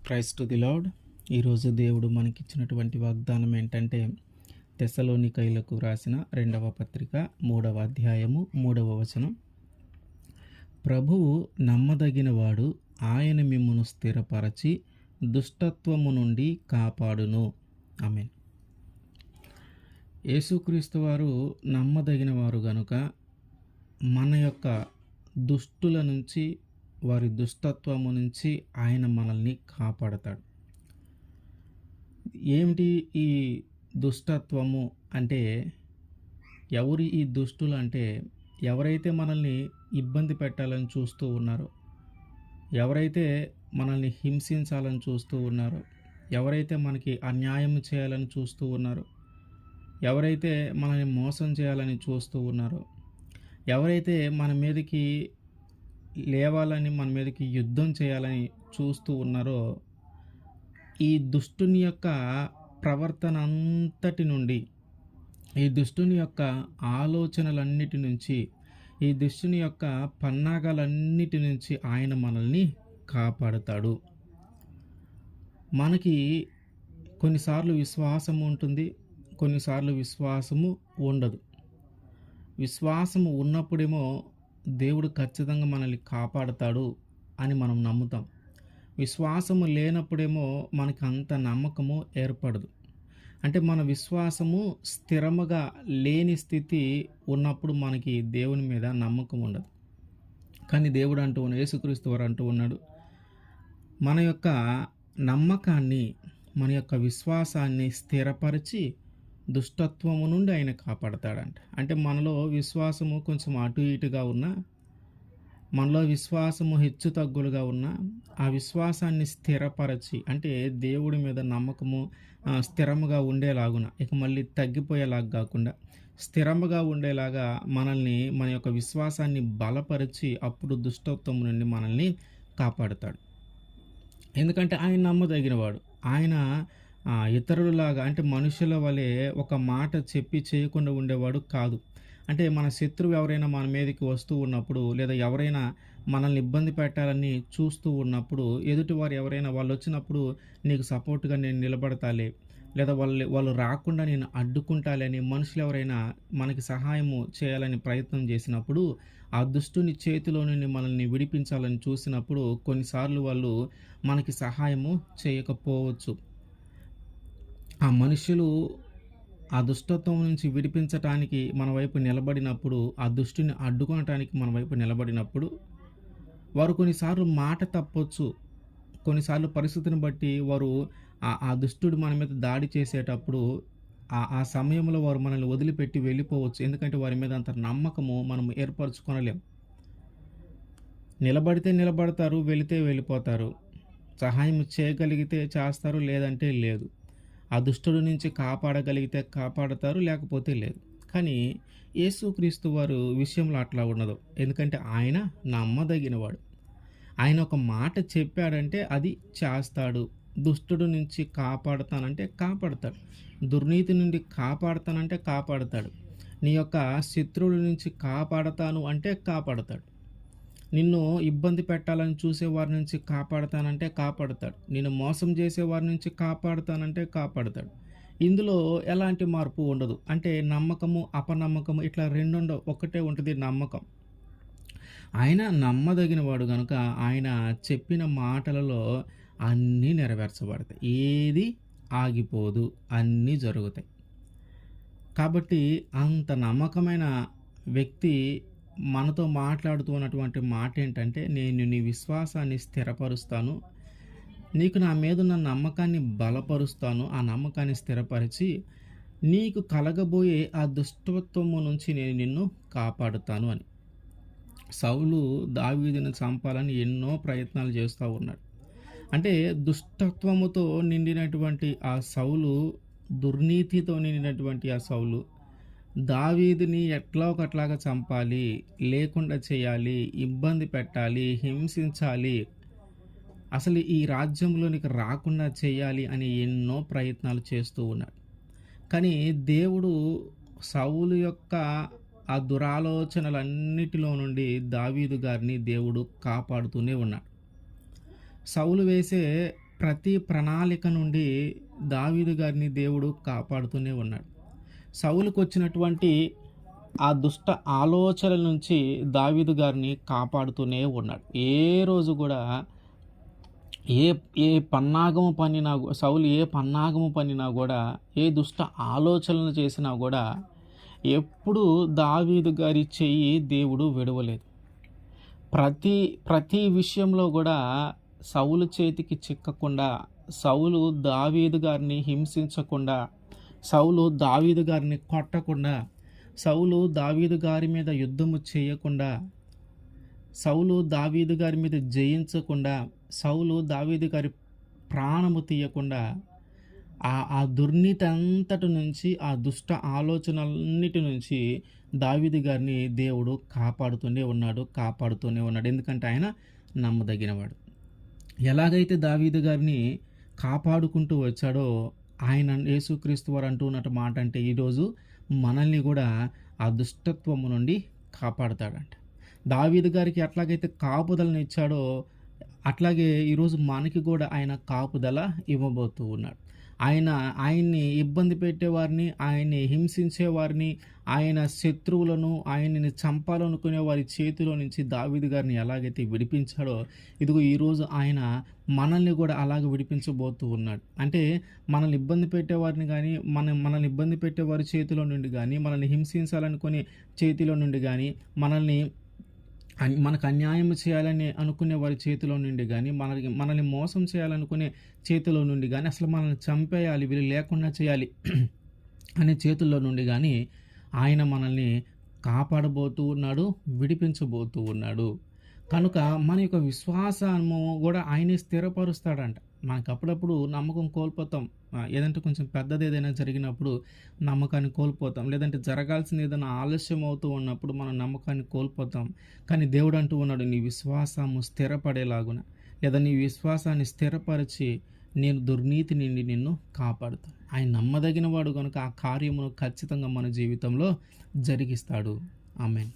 Praise to the lord. ఈరోజు దేవుడు మనకిచ్చినటువంటి వాగ్దానం ఏంటంటే, తెస్సలోనికైలకు రాసిన 2వ పత్రిక 3వ అధ్యాయము 3వ వచనం. ప్రభువు నమ్మదగినవాడు, ఆయన మిమ్మును స్థిరపరచి దుష్టత్వము నుండి కాపాడును. ఆమేన్. యేసుక్రీస్తు వారు నమ్మదగిన వారు గనుక మన యొక్క దుష్టుల నుంచి, వారి దుష్టత్వము నుంచి ఆయన మనల్ని కాపాడతాడు. ఏమిటి ఈ దుష్టత్వము అంటే, ఎవరు ఈ దుష్టులు అంటే, ఎవరైతే మనల్ని ఇబ్బంది పెట్టాలని చూస్తూ ఉన్నారో, ఎవరైతే మనల్ని హింసించాలని చూస్తూ ఉన్నారో, ఎవరైతే మనకి అన్యాయం చేయాలని చూస్తూ ఉన్నారో, ఎవరైతే మనల్ని మోసం చేయాలని చూస్తూ ఉన్నారో, ఎవరైతే మన మీదకి లేవాలని, మన మీదకి యుద్ధం చేయాలని చూస్తూ ఉన్నారో, ఈ దుష్టుని యొక్క ప్రవర్తన అంతటి నుండి, ఈ దుష్టుని యొక్క ఆలోచనలన్నిటి నుంచి, ఈ దుష్టుని యొక్క పన్నాగాలన్నిటి నుంచి ఆయన మనల్ని కాపాడుతాడు. మనకి కొన్నిసార్లు విశ్వాసం ఉంటుంది, కొన్నిసార్లు విశ్వాసము ఉండదు. విశ్వాసము ఉన్నప్పుడేమో దేవుడు ఖచ్చితంగా మనల్ని కాపాడుతాడు అని మనం నమ్ముతాం. విశ్వాసము లేనప్పుడేమో మనకు అంత నమ్మకము ఏర్పడదు. అంటే మన విశ్వాసము స్థిరముగా లేని స్థితి ఉన్నప్పుడు మనకి దేవుని మీద నమ్మకం ఉండదు. కానీ దేవుడు అంటూ ఉన్నాడు, యేసుక్రీస్తు వారు అంటూ ఉన్నాడు, మన యొక్క నమ్మకాన్ని, మన యొక్క విశ్వాసాన్ని స్థిరపరిచి దుష్టత్వము నుండి ఆయన కాపాడతాడంట. అంటే మనలో విశ్వాసము కొంచెం అటు ఇటుగా ఉన్నా, మనలో విశ్వాసము హెచ్చు తగ్గులుగా ఉన్నా, ఆ విశ్వాసాన్ని స్థిరపరచి, అంటే దేవుడి మీద నమ్మకము స్థిరముగా ఉండేలాగున, ఇక మళ్ళీ తగ్గిపోయేలాగా కాకుండా స్థిరముగా ఉండేలాగా మనల్ని, మన యొక్క విశ్వాసాన్ని బలపరిచి అప్పుడు దుష్టత్వం నుండి మనల్ని కాపాడుతాడు. ఎందుకంటే ఆయన నమ్మదగినవాడు. ఆయన ఇతరులలాగా, అంటే మనుషుల వలె ఒక మాట చెప్పి చేయకుండా ఉండేవాడు కాదు. అంటే మన శత్రువు ఎవరైనా మన మీదకి వస్తూ ఉన్నప్పుడు, లేదా ఎవరైనా మనల్ని ఇబ్బంది పెట్టాలని చూస్తూ ఉన్నప్పుడు, ఎదుటివారు ఎవరైనా వాళ్ళు వచ్చినప్పుడు నీకు సపోర్ట్గా నేను నిలబడతాలే, లేదా వాళ్ళు రాకుండా నేను అడ్డుకుంటాలే అని మనుషులు ఎవరైనా మనకి సహాయము చేయాలని ప్రయత్నం చేసినప్పుడు, ఆ దుష్టుని చేతిలో నుండి మనల్ని విడిపించాలని చూసినప్పుడు కొన్నిసార్లు వాళ్ళు మనకి సహాయము చేయకపోవచ్చు. ఆ మనుషులు ఆ దుష్టత్వం నుంచి విడిపించటానికి మన వైపు నిలబడినప్పుడు, ఆ దుష్టుని అడ్డుకోవటానికి మన వైపు నిలబడినప్పుడు, వారు కొన్నిసార్లు మాట తప్పొచ్చు. కొన్నిసార్లు పరిస్థితిని బట్టి వారు ఆ దుష్టుడు మన మీద దాడి చేసేటప్పుడు ఆ సమయంలో వారు మనల్ని వదిలిపెట్టి వెళ్ళిపోవచ్చు. ఎందుకంటే వారి మీద అంత నమ్మకము మనం ఏర్పరచుకొనలేం. నిలబడితే నిలబడతారు, వెళితే వెళ్ళిపోతారు. సహాయం చేయగలిగితే చేస్తారు, లేదంటే లేదు. ఆ దుష్టుడి నుంచి కాపాడగలిగితే కాపాడతారు, లేకపోతే లేదు. కానీ యేసుక్రీస్తు వారు విషయంలో అట్లా ఉండదు. ఎందుకంటే ఆయన నమ్మదగినవాడు. ఆయన ఒక మాట చెప్పాడంటే అది చేస్తాడు. దుష్టుడి నుంచి కాపాడుతానంటే కాపాడతాడు. దుర్నీతి నుండి కాపాడుతానంటే కాపాడతాడు. నీ యొక్క శత్రువుల నుంచి కాపాడతాను అంటే కాపాడతాడు. నిన్ను ఇబ్బంది పెట్టాలని చూసేవారి నుంచి కాపాడుతానంటే కాపాడుతాడు. నిన్ను మోసం చేసేవారి నుంచి కాపాడుతానంటే కాపాడుతాడు. ఇందులో ఎలాంటి మార్పు ఉండదు. అంటే నమ్మకము, అపనమ్మకము ఇట్లా రెండుండవు. ఒకటే ఉంటుంది, నమ్మకం. ఆయన నమ్మదగిన వాడు కనుక ఆయన చెప్పిన మాటలలో అన్నీ నెరవేర్చబడతాయి. ఏది ఆగిపోదు, అన్నీ జరుగుతాయి. కాబట్టి అంత నమ్మకమైన వ్యక్తి మనతో మాట్లాడుతూ ఉన్నటువంటి మాట ఏంటంటే, నేను నీ విశ్వాసాన్ని స్థిరపరుస్తాను, నీకు నా మీద ఉన్న నమ్మకాన్ని బలపరుస్తాను, ఆ నమ్మకాన్ని స్థిరపరిచి నీకు కలగబోయే ఆ దుష్టత్వము నుంచి నేను నిన్ను కాపాడుతాను అని. సౌలు దావీదును చంపాలని ఎన్నో ప్రయత్నాలు చేస్తూ ఉన్నాడు. అంటే దుష్టత్వముతో నిండినటువంటి ఆ సౌలు, దుర్నీతితో నిండినటువంటి ఆ సౌలు దావీదుని ఎట్లా ఒకట్లాగా చంపాలి, లేకుండా చేయాలి, ఇబ్బంది పెట్టాలి, హింసించాలి, అసలు ఈ రాజ్యంలోనికి రాకుండా చేయాలి అని ఎన్నో ప్రయత్నాలు చేస్తూ ఉన్నాడు. కానీ దేవుడు సౌలు యొక్క ఆ దురాలోచనలన్నిటిలో నుండి దావీదు గారిని దేవుడు కాపాడుతూనే ఉన్నాడు. సౌలు వేసే ప్రతి ప్రణాళిక నుండి దావీదు గారిని దేవుడు కాపాడుతూనే ఉన్నాడు. సౌలుకొచ్చినటువంటి ఆ దుష్ట ఆలోచనల నుంచి దావీదు గారిని కాపాడుతూనే ఉన్నాడు. ఏ రోజు కూడా ఏ ఏ పన్నాగము పన్నినా సౌలు ఏ పన్నాగము పన్నినా కూడా, ఏ దుష్ట ఆలోచనలు చేసినా కూడా ఎప్పుడూ దావీదు గారి చెయ్యి దేవుడు విడవలేదు. ప్రతి ప్రతి విషయంలో కూడా సౌలు చేతికి చిక్కకుండా, సౌలు దావీదు గారిని హింసించకుండా, సౌలు దావీదు గారిని కొట్టకుండా, సౌలు దావీదు గారి మీద యుద్ధము చేయకుండా, సౌలు దావీదు గారి మీద జయించకుండా, సౌలు దావీదు గారి ప్రాణము తీయకుండా, ఆ దుర్నీతి అంతటి నుంచి, ఆ దుష్ట ఆలోచనలన్నిటి నుంచి దావీదు గారిని దేవుడు కాపాడుతూనే ఉన్నాడు. ఎందుకంటే ఆయన నమ్మదగినవాడు. ఎలాగైతే దావీదు గారిని కాపాడుకుంటూ వచ్చాడో, ఆయన యేసుక్రీస్తు వారు అంటున్నట్టు మాట అంటే, ఈరోజు మనల్ని కూడా ఆ దుష్టత్వము నుండి కాపాడుతాడంట. దావీదు గారికి ఎట్లాగైతే కాపుదలను ఇచ్చాడో, అట్లాగే ఈరోజు మనకి కూడా ఆయన కాపుదల ఇవ్వబోతూ ఉన్నాడు. ఆయన్ని ఇబ్బంది పెట్టేవారిని, ఆయన్ని హింసించేవారిని, ఆయన శత్రువులను, ఆయనని చంపాలనుకునే వారి చేతిలో నుంచి దావీదు గారిని ఎలాగైతే విడిపించాడో, ఇదిగో ఈరోజు ఆయన మనల్ని కూడా అలాగ విడిపించబోతూ ఉన్నాడు. అంటే మనల్ని ఇబ్బంది పెట్టేవారిని కానీ, మనల్ని ఇబ్బంది పెట్టేవారి చేతిలో నుండి కానీ, మనల్ని హింసించాలనుకునే చేతిలో నుండి కానీ, మనకు అన్యాయం చేయాలని అనుకునే వారి చేతిలో నుండి కానీ, మనల్ని మోసం చేయాలనుకునే చేతిలో నుండి కానీ, అసలు మనల్ని చంపేయాలి, వీళ్ళు లేకుండా చేయాలి అనే చేతుల్లో నుండి కానీ ఆయన మనల్ని కాపాడబోతూ ఉన్నాడు, విడిపించబోతూ ఉన్నాడు. కనుక మన యొక్క విశ్వాసము కూడా ఆయనే స్థిరపరుస్తాడంట. మనకు అప్పుడప్పుడు నమ్మకం కోల్పోతాం. ఏదంటే కొంచెం పెద్దది ఏదైనా జరిగినప్పుడు నమ్మకాన్ని కోల్పోతాం. లేదంటే జరగాల్సింది ఏదైనా ఆలస్యం అవుతూ ఉన్నప్పుడు మనం నమ్మకాన్ని కోల్పోతాం. కానీ దేవుడు అంటూ ఉన్నాడు, నీ విశ్వాసము స్థిరపడేలాగున, లేదా నీ విశ్వాసాన్ని స్థిరపరిచి నేను దుర్నీతి నుండి నిన్ను కాపాడుతాను. ఆయన నమ్మదగిన వాడు కనుక ఆ కార్యమును ఖచ్చితంగా మన జీవితంలో జరిగిస్తాడు. ఆమేన్.